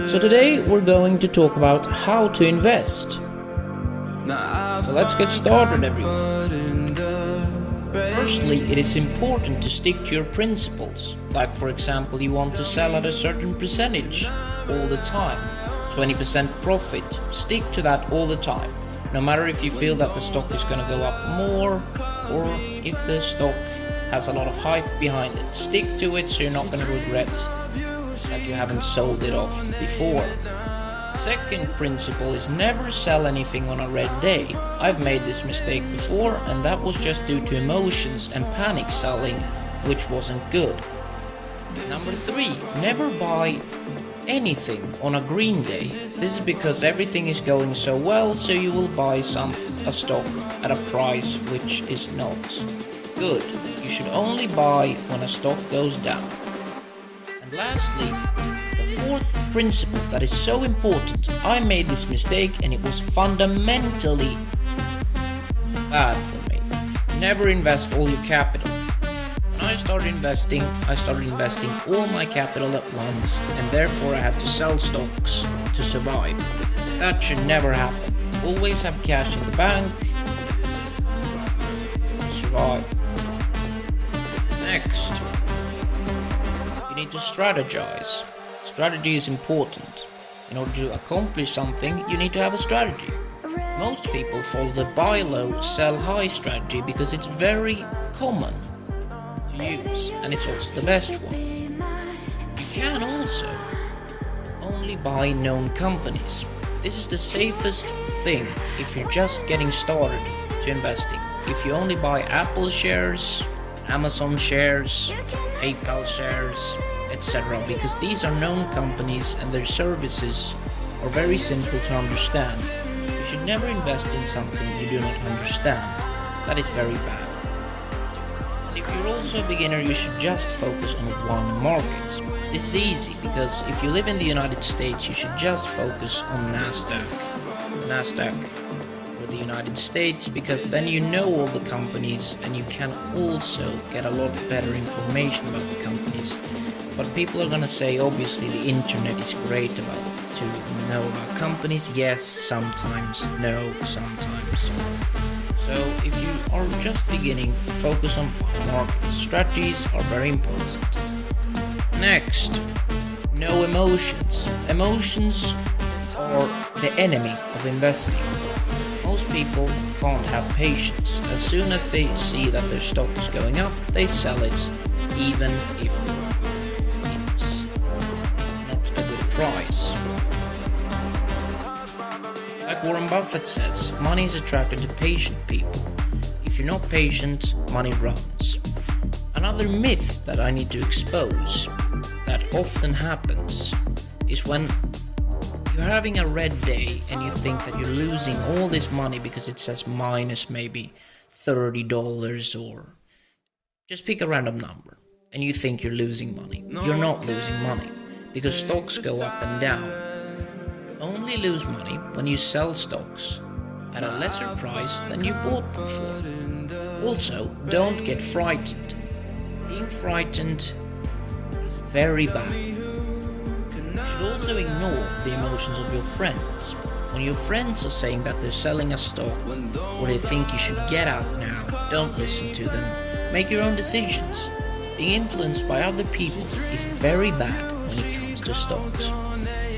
So today we're going to talk about how to invest. So let's get started, everyone. Firstly, it is important to stick to your principles. Like, for example, you want to sell at a certain percentage all the time. 20% profit. Stick to that all the time. No matter if you feel that the stock is going to go up more or if the stock has a lot of hype behind it. Stick to it so you're not going to regret that you haven't sold it off before. Second principle is never sell anything on a red day. I've made this mistake before, and that was just due to emotions and panic selling, which wasn't good. Number 3, never buy anything on a green day. This is because everything is going so well, so you will buy a stock at a price which is not good. You should only buy when a stock goes down. And lastly, the fourth principle that is so important. I made this mistake and it was fundamentally bad for me. Never invest all your capital. When I started investing all my capital at once, and therefore I had to sell stocks to survive. That should never happen. Always have cash in the bank to survive. Next, you need to strategize. Strategy is important. In order to accomplish something, you need to have a strategy. Most people follow the buy low, sell high strategy because it's very common to use, and it's also the best one. You can also only buy known companies. This is the safest thing if you're just getting started to investing. If you only buy Apple shares, Amazon shares, PayPal shares, etc., because these are known companies and their services are very simple to understand. You should never invest in something you do not understand. That is very bad. And if you're also a beginner, you should just focus on one market. This is easy because if you live in the United States, you should just focus on Nasdaq for the United States, because then you know all the companies and you can also get a lot better information about the companies. But people are gonna say, obviously the internet is great to know about companies. Yes, sometimes. No, sometimes. So if you are just beginning, focus on market. Strategies are very important. Next, no emotions. Emotions are the enemy of investing. Most people can't have patience. As soon as they see that their stock is going up, they sell it, even if it's not a good price. Like Warren Buffett says, money is attracted to patient people. If you're not patient, money runs. Another myth that I need to expose that often happens is when you're having a red day and you think that you're losing all this money because it says minus maybe $30, or just pick a random number, and you think you're losing money. You're not losing money because stocks go up and down. You only lose money when you sell stocks at a lesser price than you bought them for. Also, don't get frightened. Being frightened is very bad. You should also ignore the emotions of your friends. When your friends are saying that they're selling a stock or they think you should get out now, don't listen to them. Make your own decisions. Being influenced by other people is very bad when it comes to stocks.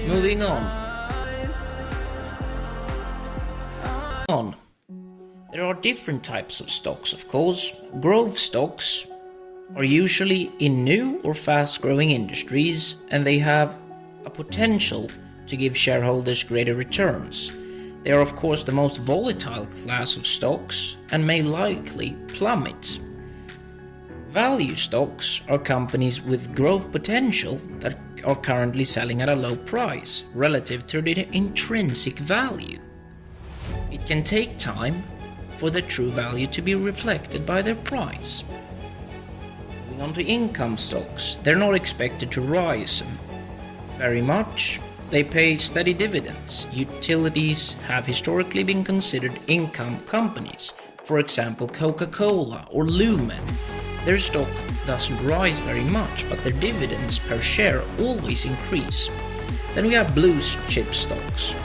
Moving on. There are different types of stocks, of course. Growth stocks are usually in new or fast-growing industries, and they have a potential to give shareholders greater returns. They are of course the most volatile class of stocks and may likely plummet. Value stocks are companies with growth potential that are currently selling at a low price relative to their intrinsic value. It can take time for their true value to be reflected by their price. Moving on to income stocks, they're not expected to rise very much. They pay steady dividends. Utilities have historically been considered income companies, for example Coca-Cola or Lumen. Their stock doesn't rise very much, but their dividends per share always increase. Then we have blue chip stocks.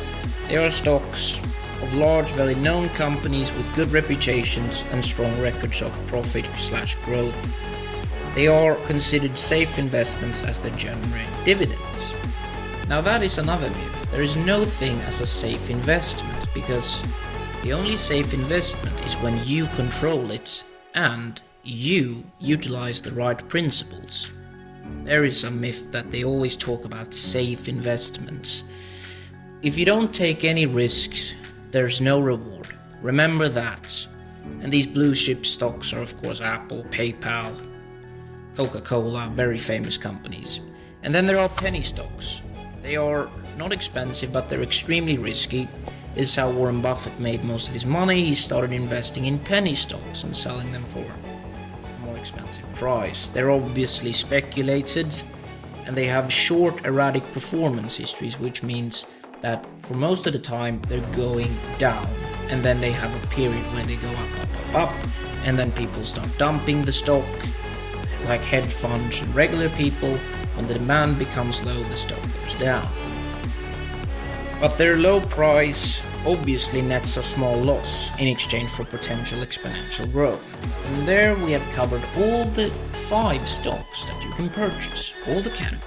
They are stocks of large, very known companies with good reputations and strong records of profit/growth. They are considered safe investments as they generate dividends. Now that is another myth. There is no thing as a safe investment, because the only safe investment is when you control it and you utilize the right principles. There is a myth that they always talk about safe investments. If you don't take any risks, there's no reward. Remember that. And these blue chip stocks are of course Apple, PayPal, Coca-Cola, very famous companies. And then there are penny stocks. They are not expensive, but they're extremely risky. This is how Warren Buffett made most of his money. He started investing in penny stocks and selling them for a more expensive price. They're obviously speculated, and they have short erratic performance histories, which means that for most of the time they're going down, and then they have a period where they go up, and then people start dumping the stock, like hedge funds and regular people. When the demand becomes low, the stock goes down. But their low price obviously nets a small loss in exchange for potential exponential growth. And there we have covered all the 5 stocks that you can purchase, all the categories.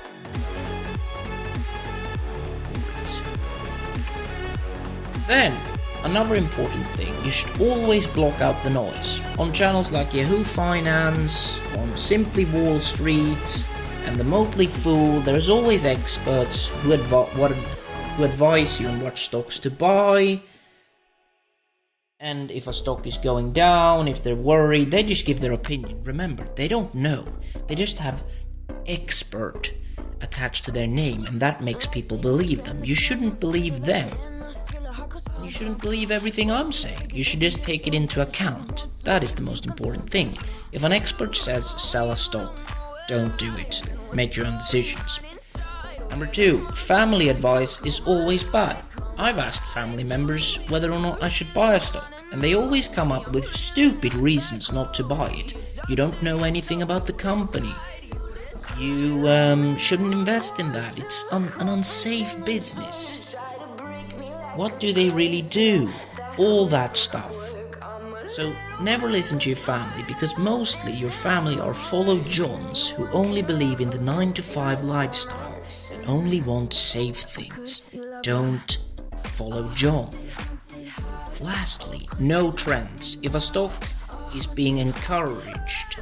Then, another important thing, you should always block out the noise. On channels like Yahoo Finance, on Simply Wall Street, and The Motley Fool, there's always experts who advise you on what stocks to buy, and if a stock is going down, if they're worried, they just give their opinion. Remember, they don't know, they just have expert attached to their name, and that makes people believe them. You shouldn't believe them. You shouldn't believe everything I'm saying. You should just take it into account. That is the most important thing. If an expert says sell a stock, don't do it. Make your own decisions. Number 2, family advice is always bad. I've asked family members whether or not I should buy a stock, and they always come up with stupid reasons not to buy it. You don't know anything about the company. You shouldn't invest in that. It's an unsafe business. What do they really do? All that stuff. So never listen to your family, because mostly your family are follow Johns who only believe in the 9-to-5 lifestyle and only want safe things. Don't follow John. Lastly, no trends. If a stock is being encouraged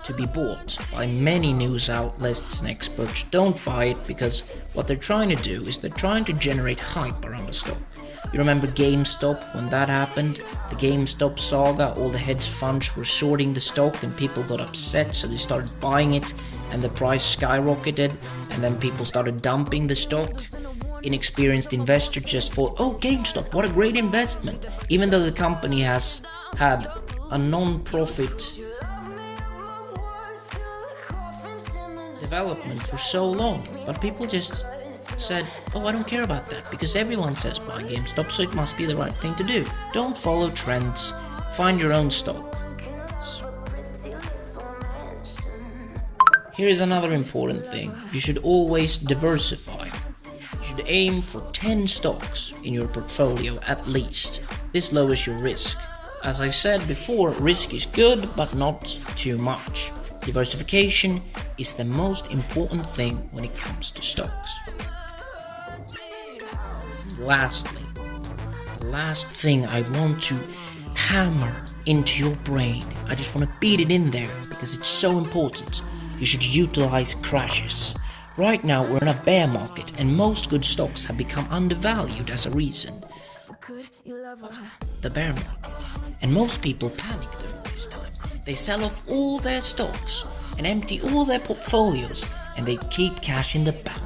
to be bought by many news outlets and experts, don't buy it, because what they're trying to do is they're trying to generate hype around the stock. You remember GameStop when that happened? The GameStop saga, all the hedge funds were shorting the stock and people got upset, so they started buying it and the price skyrocketed, and then people started dumping the stock. Inexperienced investors just thought, oh, GameStop, what a great investment, even though the company has had a non-profit development for so long. But people just said, oh, I don't care about that, because everyone says buy GameStop, so it must be the right thing to do. Don't follow trends, find your own stock. Here is another important thing. You should always diversify. You should aim for 10 stocks in your portfolio at least. This lowers your risk. As I said before, risk is good, but not too much. Diversification is the most important thing when it comes to stocks. Lastly, the last thing I want to hammer into your brain, I just want to beat it in there because it's so important. You should utilize crashes. Right now we're in a bear market and most good stocks have become undervalued as a reason of the bear market. And most people panic during this time. They sell off all their stocks and empty all their portfolios, and they keep cash in the bank.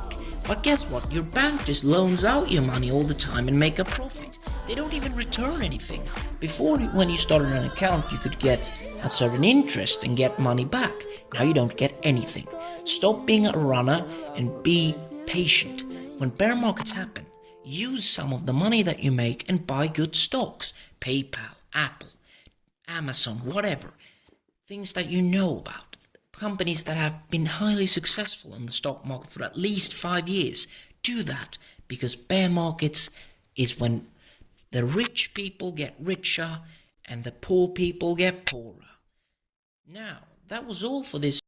But guess what? Your bank just loans out your money all the time and make a profit. They don't even return anything. Before, when you started an account, you could get a certain interest and get money back. Now you don't get anything. Stop being a runner and be patient. When bear markets happen, use some of the money that you make and buy good stocks. PayPal, Apple, Amazon, whatever. things that you know about. Companies that have been highly successful in the stock market for at least 5 years. Do that, because bear markets is when the rich people get richer and the poor people get poorer. Now, that was all for this